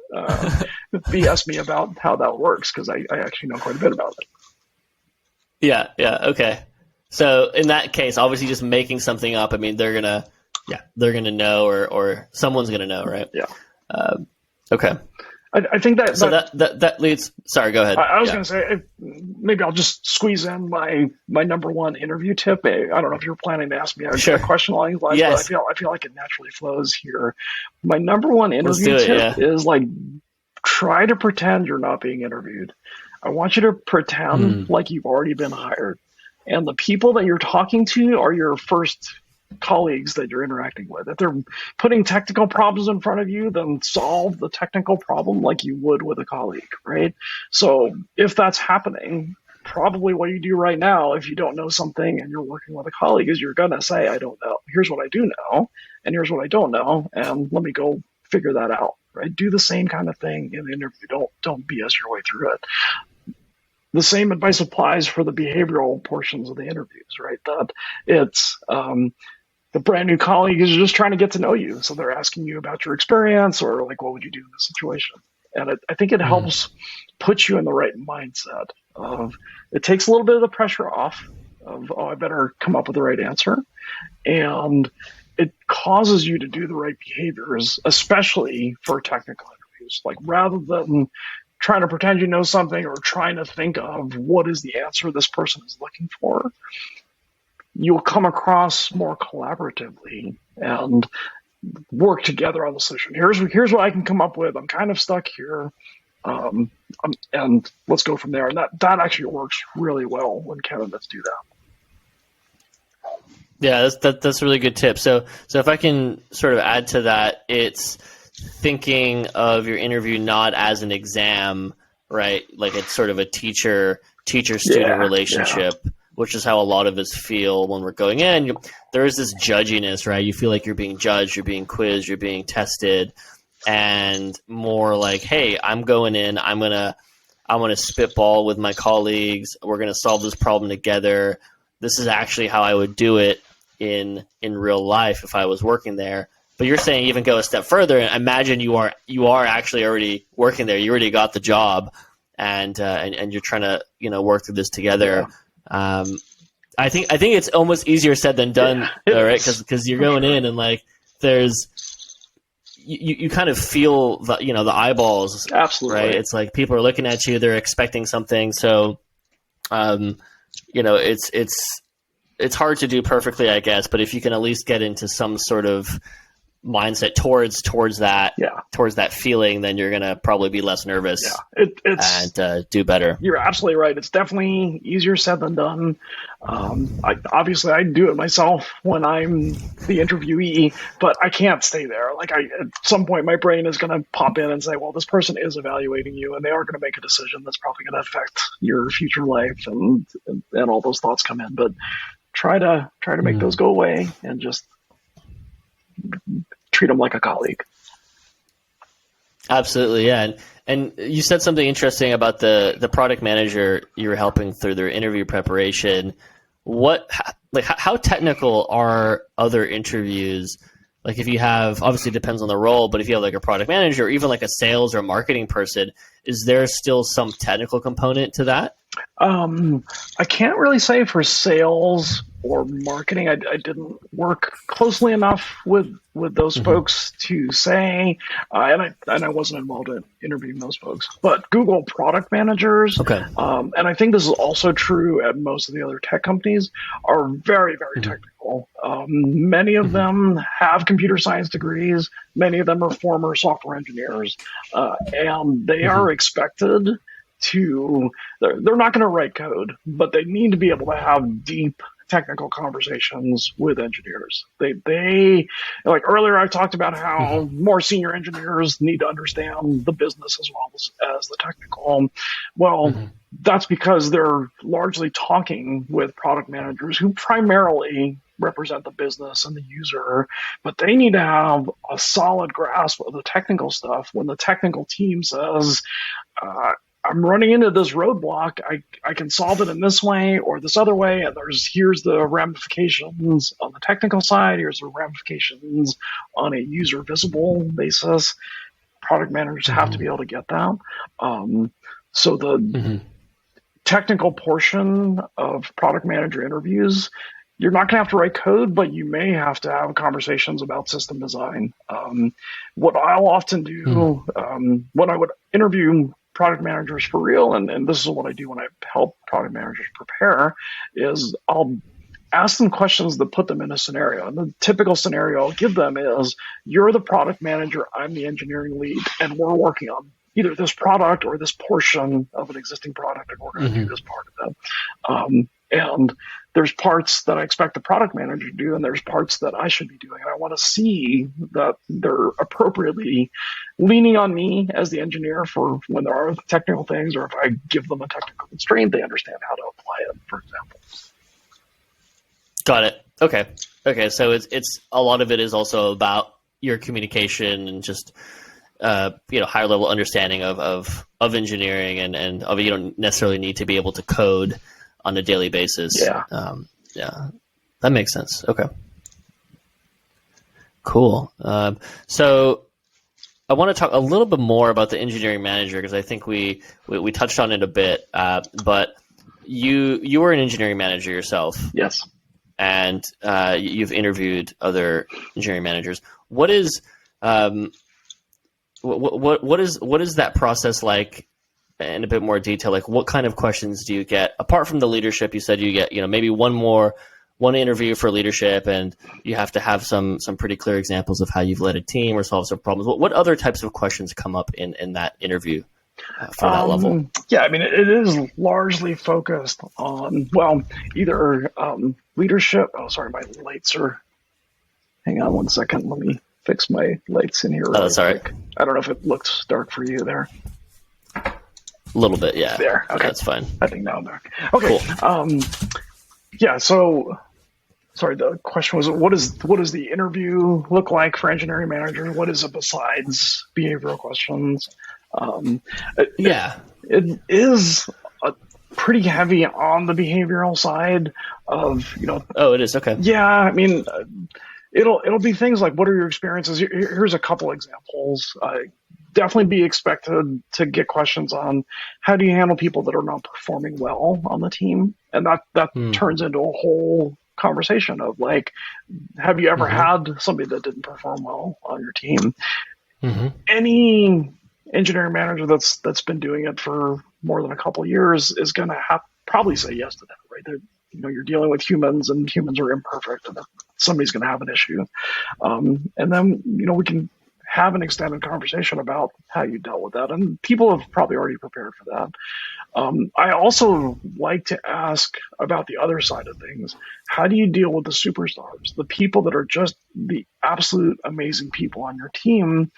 BS me about how that works, because I actually know quite a bit about it. Yeah. Okay. So in that case, obviously just making something up, I mean, they're going to know, or someone's going to know, right? Yeah. Okay. I think that leads. Sorry, go ahead. I was going to say, maybe I'll just squeeze in my number one interview tip. I don't know if you're planning to ask me a question along these lines, yes. but I feel like it naturally flows here. My number one interview tip is like, try to pretend you're not being interviewed. I want you to pretend like you've already been hired, and the people that you're talking to are your first colleagues that you're interacting with. If they're putting technical problems in front of you, then solve the technical problem like you would with a colleague, right? So if that's happening, probably what you do right now, if you don't know something and you're working with a colleague, is you're going to say, I don't know. Here's what I do know, and here's what I don't know, and let me go figure that out, right? Do the same kind of thing in the interview. Don't BS your way through it. The same advice applies for the behavioral portions of the interviews, right? That it's the brand new colleague is just trying to get to know you. So they're asking you about your experience, or like, what would you do in this situation? And I think it helps put you in the right mindset of, it takes a little bit of the pressure off of, I better come up with the right answer. And it causes you to do the right behaviors, especially for technical interviews. Like, rather than trying to pretend you know something or trying to think of what is the answer this person is looking for, you'll come across more collaboratively and work together on the solution. Here's what I can come up with. I'm kind of stuck here, and let's go from there. And that actually works really well when candidates do that. Yeah, that's a really good tip. So if I can sort of add to that, it's thinking of your interview not as an exam, right? Like, it's sort of a teacher-student relationship, which is how a lot of us feel when we're going in. There is this judginess, right? You feel like you're being judged, you're being quizzed, you're being tested, and more like, hey, I'm going in, I'm gonna I'm going to spitball with my colleagues. We're going to solve this problem together. This is actually how I would do it in real life if I was working there. But you're saying even go a step further and imagine you are actually already working there. You already got the job, and you're trying to work through this together. Yeah. I think it's almost easier said than done, right? Because you're going in and like there's you kind of feel the the eyeballs. Absolutely, right? It's like people are looking at you, they're expecting something. So, it's hard to do perfectly, I guess. But if you can at least get into some sort of mindset towards that feeling, then you're gonna probably be less nervous and do better. You're absolutely right. It's definitely easier said than done. I do it myself when I'm the interviewee, but I can't stay there. Like at some point my brain is going to pop in and say, well, this person is evaluating you and they are going to make a decision that's probably going to affect your future life, and all those thoughts come in. But try to make those go away and just treat them like a colleague. Absolutely, yeah. And you said something interesting about the product manager you were helping through their interview preparation. How technical are other interviews? Like if you have, obviously it depends on the role, but if you have like a product manager or even like a sales or marketing person, is there still some technical component to that? I can't really say for sales or marketing. I didn't work closely enough with those folks to say, and I wasn't involved in interviewing those folks. But Google product managers, and I think this is also true at most of the other tech companies, are very, very technical. Many of them have computer science degrees. Many of them are former software engineers, and they are expected to. They're not going to write code, but they need to be able to have deep technical conversations with engineers. They like earlier I talked about how more senior engineers need to understand the business as well as the technical. Well, that's because they're largely talking with product managers who primarily represent the business and the user, but they need to have a solid grasp of the technical stuff when the technical team says, I'm running into this roadblock. I can solve it in this way or this other way. And here's the ramifications on the technical side. Here's the ramifications on a user visible basis. Product managers have to be able to get that. So the technical portion of product manager interviews, you're not going to have to write code, but you may have to have conversations about system design. What I'll often do when I would interview product managers for real, and this is what I do when I help product managers prepare, is I'll ask them questions that put them in a scenario. And the typical scenario I'll give them is, you're the product manager, I'm the engineering lead, and we're working on either this product or this portion of an existing product, and we're going to do this part of it. And there's parts that I expect the product manager to do, and there's parts that I should be doing. And I want to see that they're appropriately leaning on me as the engineer for when there are technical things, or if I give them a technical constraint, they understand how to apply it, for example. Got it. Okay. So it's a lot of it is also about your communication and just higher level understanding of engineering, and you don't necessarily need to be able to code on a daily basis. Yeah, that makes sense. Okay, cool. So I want to talk a little bit more about the engineering manager, because I think we touched on it a bit. But you were an engineering manager yourself. Yes. And you've interviewed other engineering managers. What is what is that process like in a bit more detail? Like, what kind of questions do you get apart from the leadership? You said you get, maybe one interview for leadership, and you have to have some pretty clear examples of how you've led a team or solved some problems. What other types of questions come up in that interview for that level? Yeah, I mean, it is largely focused on, either leadership. Oh, sorry, my lights are. Hang on one second. Let me fix my lights in here. Oh, that's all right. I don't know if it looks dark for you there. A little bit, yeah. There, okay. That's fine. I think now I'm dark. Okay. Cool. Yeah. So, sorry. The question was, what does the interview look like for engineering manager? What is it besides behavioral questions? It is pretty heavy on the behavioral side of, Oh, it is. Okay. yeah, I mean, it'll be things like, what are your experiences? Here's a couple examples. Definitely be expected to get questions on how do you handle people that are not performing well on the team, and that turns into a whole conversation of like, have you ever had somebody that didn't perform well on your team? Any engineering manager that's been doing it for more than a couple of years is going to probably say yes to that, right? You're dealing with humans, and humans are imperfect, and somebody's going to have an issue. And then, we can have an extended conversation about how you dealt with that. And people have probably already prepared for that. I also like to ask about the other side of things. How do you deal with the superstars, the people that are just the absolute amazing people on your team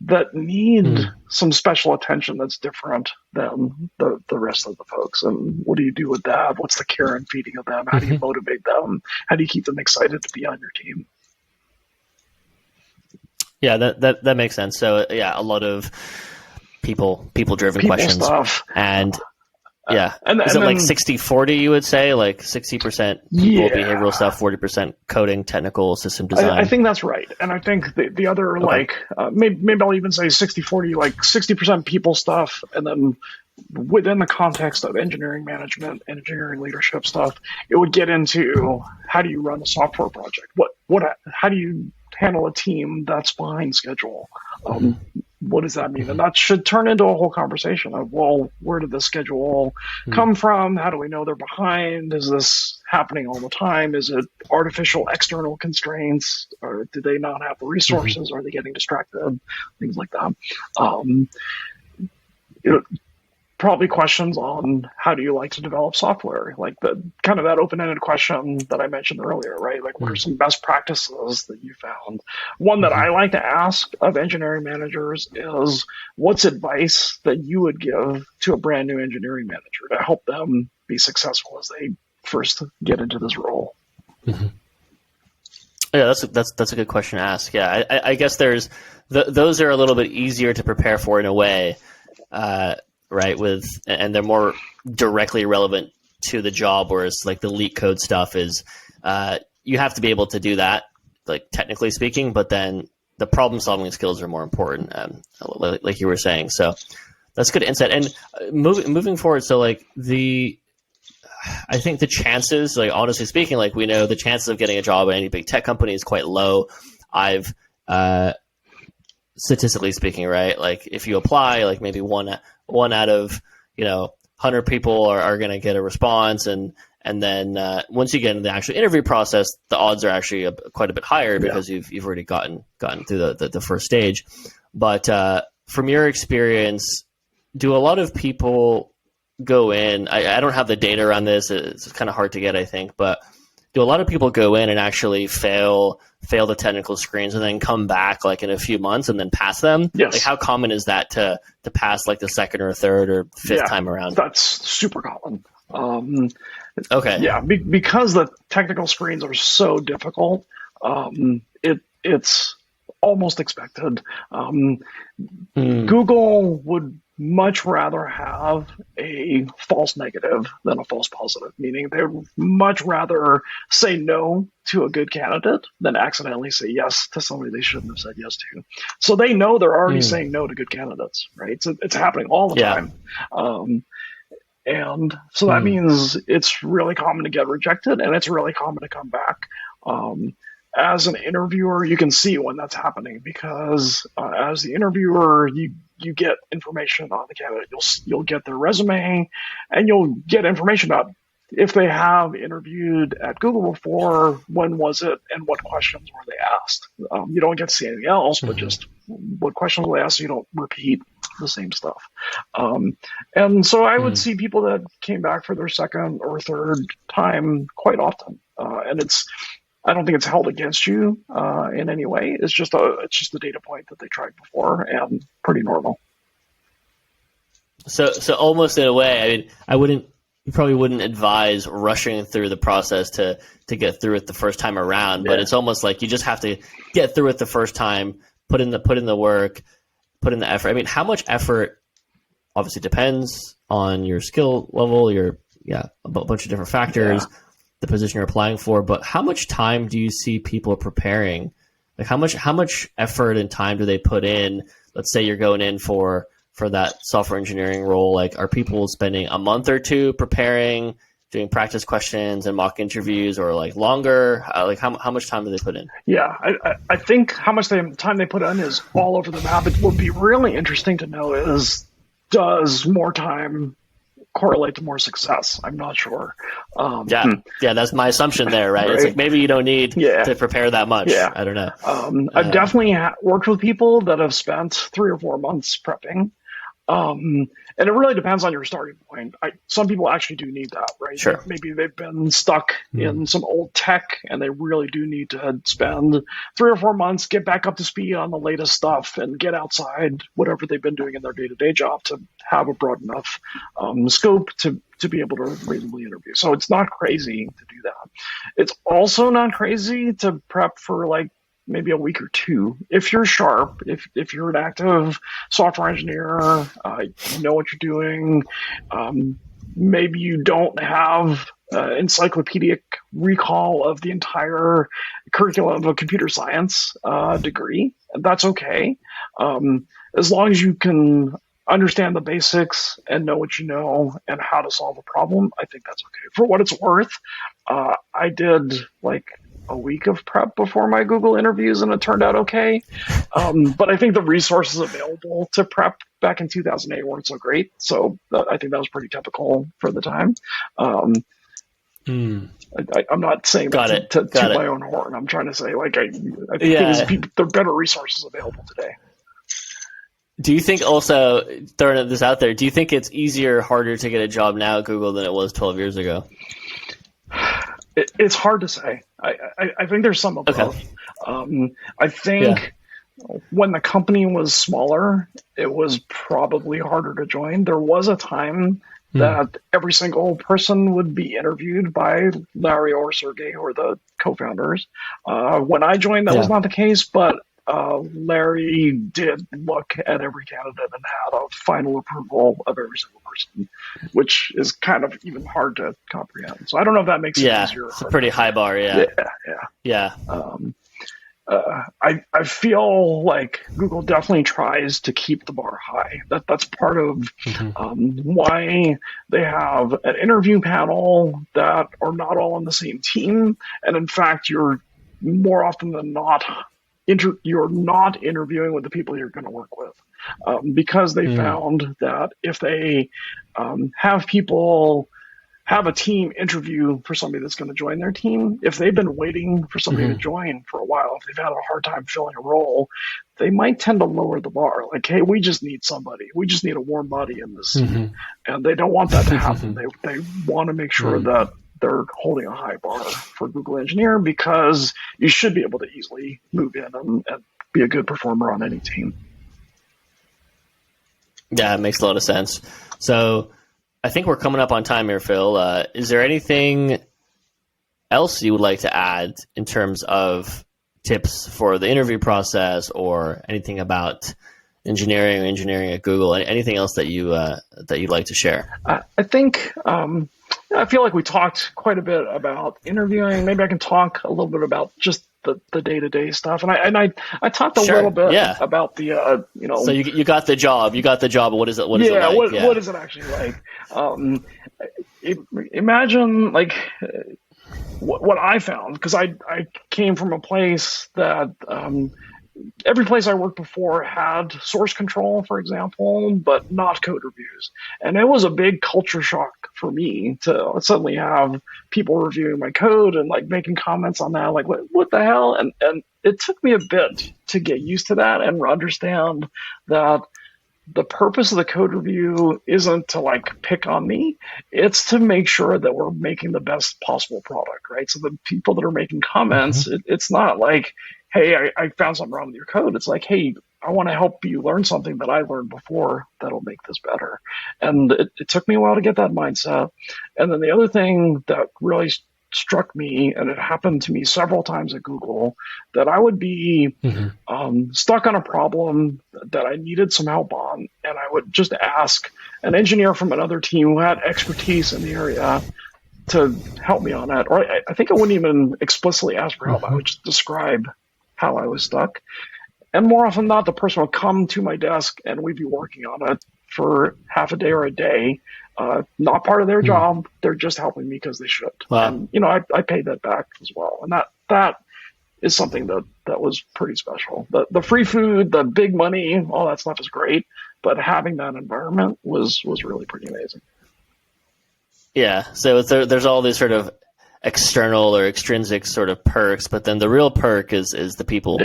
that need some special attention that's different than the rest of the folks? And what do you do with that? What's the care and feeding of them? How do you motivate them? How do you keep them excited to be on your team? Yeah, that makes sense. So yeah, a lot of people driven questions stuff. And yeah. Is it like 60-40, you would say? Like 60% people, behavioral stuff, 40% coding, technical, system design? I think that's right. And I think the other, maybe I'll even say 60-40, like 60% people stuff, and then within the context of engineering management, engineering leadership stuff, it would get into how do you run a software project? How do you handle a team that's behind schedule? What does that mean? And that should turn into a whole conversation of, well, where did the schedule come from? How do we know they're behind? Is this happening all the time? Is it artificial external constraints? Or do they not have the resources? Are they getting distracted? Things like that. Probably questions on how do you like to develop software, like the kind of that open-ended question that I mentioned earlier, right? Like, what are some best practices that you found? One that I like to ask of engineering managers is, what's advice that you would give to a brand new engineering manager to help them be successful as they first get into this role? Yeah, that's a good question to ask. Yeah, I guess those are a little bit easier to prepare for in a way. Right, and they're more directly relevant to the job, whereas like the LeetCode stuff is you have to be able to do that, like technically speaking, but then the problem solving skills are more important, like you were saying. So that's good insight. And moving forward, so like I think the chances, like honestly speaking, like we know the chances of getting a job at any big tech company is quite low. I've statistically speaking, right? Like if you apply, like maybe one out of 100 people are going to get a response, and then once you get into the actual interview process, the odds are actually quite a bit higher because you've already gotten through the first stage. But from your experience, do a lot of people go in? I don't have the data around this; it's kind of hard to get, I think, but do a lot of people go in and actually fail the technical screens and then come back like in a few months and then pass them? Yes. Like how common is that to pass like the second or third or fifth time around? That's super common. Okay. Yeah, because the technical screens are so difficult, it's almost expected. Google would much rather have a false negative than a false positive, meaning they would much rather say no to a good candidate than accidentally say yes to somebody they shouldn't have said yes to. So they know they're already saying no to good candidates, right? So it's happening all the time. And so that means it's really common to get rejected, and it's really common to come back. As an interviewer, you can see when that's happening because as the interviewer, you get information on the candidate. You'll get their resume, and you'll get information about if they have interviewed at Google before, when was it, and what questions were they asked. You don't get to see anything else, but just what questions were they asked, so you don't repeat the same stuff. And so I would see people that came back for their second or third time quite often, and I don't think it's held against you in any way. It's just a data point that they tried before, and pretty normal. So almost in a way, I mean, you probably wouldn't advise rushing through the process to get through it the first time around, but it's almost like you just have to get through it the first time, put in the work, put in the effort. I mean, how much effort obviously depends on your skill level, a bunch of different factors, the position you're applying for. But how much time do you see people preparing? Like how much effort and time do they put in? Let's say you're going in for that software engineering role. Like, are people spending a month or two preparing, doing practice questions and mock interviews, or like longer? Like how much time do they put in? Yeah, I think how much time they put in is all over the map. It would be really interesting to know is, does more time correlate to more success? I'm not sure. Yeah, that's my assumption there, right? It's like maybe you don't need to prepare that much. Yeah. I don't know. I've definitely worked with people that have spent 3 or 4 months prepping. And it really depends on your starting point. Some people actually do need that, right? Sure. Maybe they've been stuck in some old tech and they really do need to spend 3 or 4 months, get back up to speed on the latest stuff and get outside whatever they've been doing in their day-to-day job to have a broad enough scope to be able to reasonably interview. So it's not crazy to do that. It's also not crazy to prep for like maybe a week or two. If you're sharp, if you're an active software engineer, you know what you're doing, maybe you don't have encyclopedic recall of the entire curriculum of a computer science degree, that's okay. As long as you can understand the basics and know what you know and how to solve a problem, I think that's okay. For what it's worth, I did like a week of prep before my Google interviews and it turned out okay. But I think the resources available to prep back in 2008 weren't so great. So I think that was pretty typical for the time. I'm not saying that to my own horn. I'm trying to say like I think there are better resources available today. Do you think also, throwing this out there, do you think it's easier or harder to get a job now at Google than it was 12 years ago? It's hard to say. I think there's some of both. I think when the company was smaller, it was probably harder to join. There was a time that every single person would be interviewed by Larry or Sergey, who are the co-founders. When I joined, that was not the case, but Larry did look at every candidate and had a final approval of every single person, which is kind of even hard to comprehend. So I don't know if that makes it easier. It's a pretty high bar. Yeah. I feel like Google definitely tries to keep the bar high. That's part of why they have an interview panel that are not all on the same team, and in fact, you're more often than not you're not interviewing with the people you're going to work with, because they found that if they have people have a team interview for somebody that's going to join their team, if they've been waiting for somebody to join for a while, if they've had a hard time filling a role, they might tend to lower the bar. Like, hey, we just need somebody. We just need a warm body in this team. And they don't want that to happen. They want to make sure that they're holding a high bar for Google Engineer, because you should be able to easily move in and be a good performer on any team. Yeah, it makes a lot of sense. So I think we're coming up on time here, Phil. Is there anything else you would like to add in terms of tips for the interview process, or anything about engineering or engineering at Google? Anything else that you'd like to share? I think I feel like we talked quite a bit about interviewing. Maybe I can talk a little bit about just the day-to-day stuff. And I talked a little bit about the, So you got the job. You got the job. What is it? What is it like? What is it actually like? Imagine like what I found, because I came from a place that every place I worked before had source control, for example, but not code reviews. And it was a big culture shock for me to suddenly have people reviewing my code and like making comments on that, like what the hell? And it took me a bit to get used to that and understand that the purpose of the code review isn't to like pick on me. It's to make sure that we're making the best possible product, right? So the people that are making comments, it's not like, hey, I found something wrong with your code. It's like, hey, I want to help you learn something that I learned before that'll make this better. And it took me a while to get that mindset. And then the other thing that really struck me, and it happened to me several times at Google, that I would be stuck on a problem that I needed some help on, and I would just ask an engineer from another team who had expertise in the area to help me on it. Or I think I wouldn't even explicitly ask for help. I would just describe how I was stuck. And more often than not, the person would come to my desk and we'd be working on it for half a day or a day. Not part of their job. They're just helping me because they should. Wow. And, I paid that back as well. And that is something that was pretty special. The free food, the big money, all that stuff is great. But having that environment was really pretty amazing. Yeah. So there's all these sort of external or extrinsic sort of perks, but then the real perk is the people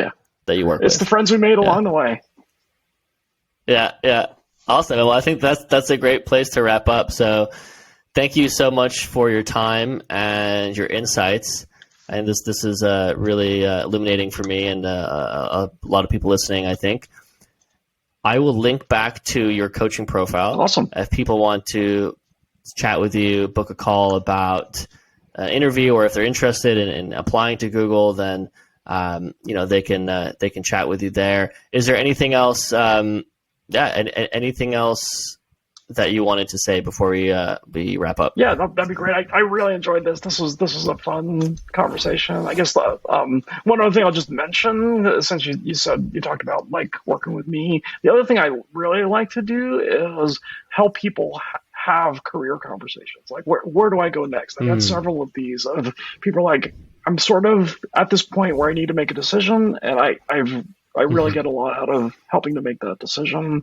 that you work with. It's the friends we made along the way. Yeah. Yeah. Awesome. Well, I think that's a great place to wrap up. So thank you so much for your time and your insights. And this is really illuminating for me and a lot of people listening, I think. I will link back to your coaching profile. Awesome. If people want to chat with you, book a call about an interview, or if they're interested in applying to Google, then they can chat with you there. Is there anything else? Anything else that you wanted to say before we wrap up? Yeah, that'd be great. I really enjoyed this. This was a fun conversation. I guess one other thing I'll just mention, since you said you talked about like working with me, the other thing I really like to do is help people have career conversations. Like where do I go next? I've had several of these of people like, I'm sort of at this point where I need to make a decision, and I really get a lot out of helping to make that decision.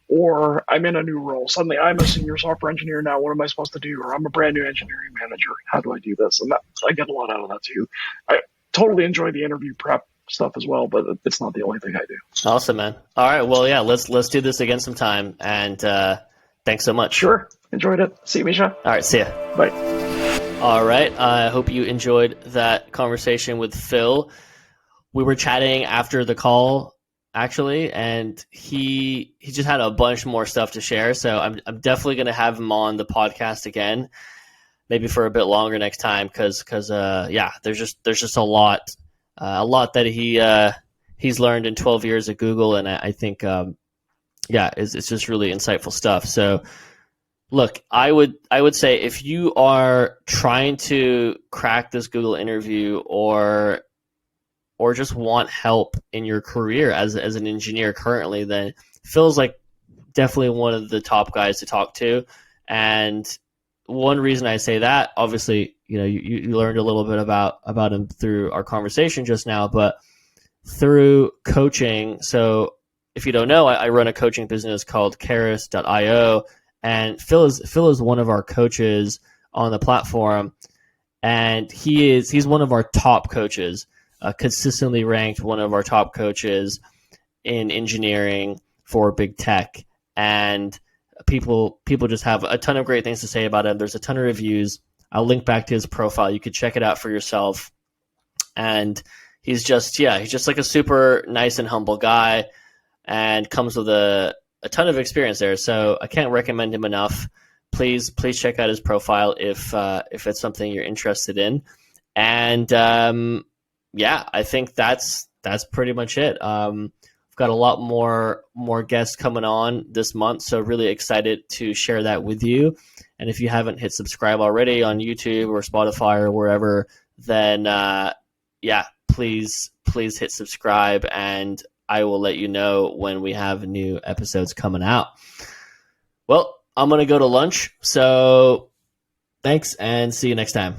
Or I'm in a new role. Suddenly I'm a senior software engineer now. What am I supposed to do? Or I'm a brand new engineering manager. How do I do this? And I get a lot out of that too. I totally enjoy the interview prep stuff as well, but it's not the only thing I do. Awesome, man. All right. Well, yeah, let's do this again sometime. And thanks so much. Sure. Enjoyed it. See you, Misha. All right. See ya. Bye. All right. I hope you enjoyed that conversation with Phil. We were chatting after the call, actually, and he just had a bunch more stuff to share. So I'm definitely going to have him on the podcast again, maybe for a bit longer next time, because there's just a lot that he's learned in 12 years at Google, and I think it's just really insightful stuff. So look, I would say if you are trying to crack this Google interview or just want help in your career as an engineer currently, then Phil's like definitely one of the top guys to talk to. And one reason I say that, obviously, you learned a little bit about him through our conversation just now, but through coaching. So if you don't know, I run a coaching business called Keras.io, and Phil is one of our coaches on the platform, and he's one of our top coaches. Consistently ranked one of our top coaches in engineering for big tech, and people just have a ton of great things to say about him. There's a ton of reviews. I'll link back to his profile. You could check it out for yourself. And he's just like a super nice and humble guy, and comes with a ton of experience there. So I can't recommend him enough. Please check out his profile if it's something you're interested in. And I think that's pretty much it. We've got a lot more guests coming on this month, so really excited to share that with you. And if you haven't hit subscribe already on YouTube or Spotify or wherever, then please hit subscribe, and I will let you know when we have new episodes coming out. Well, I'm going to go to lunch, so thanks and see you next time.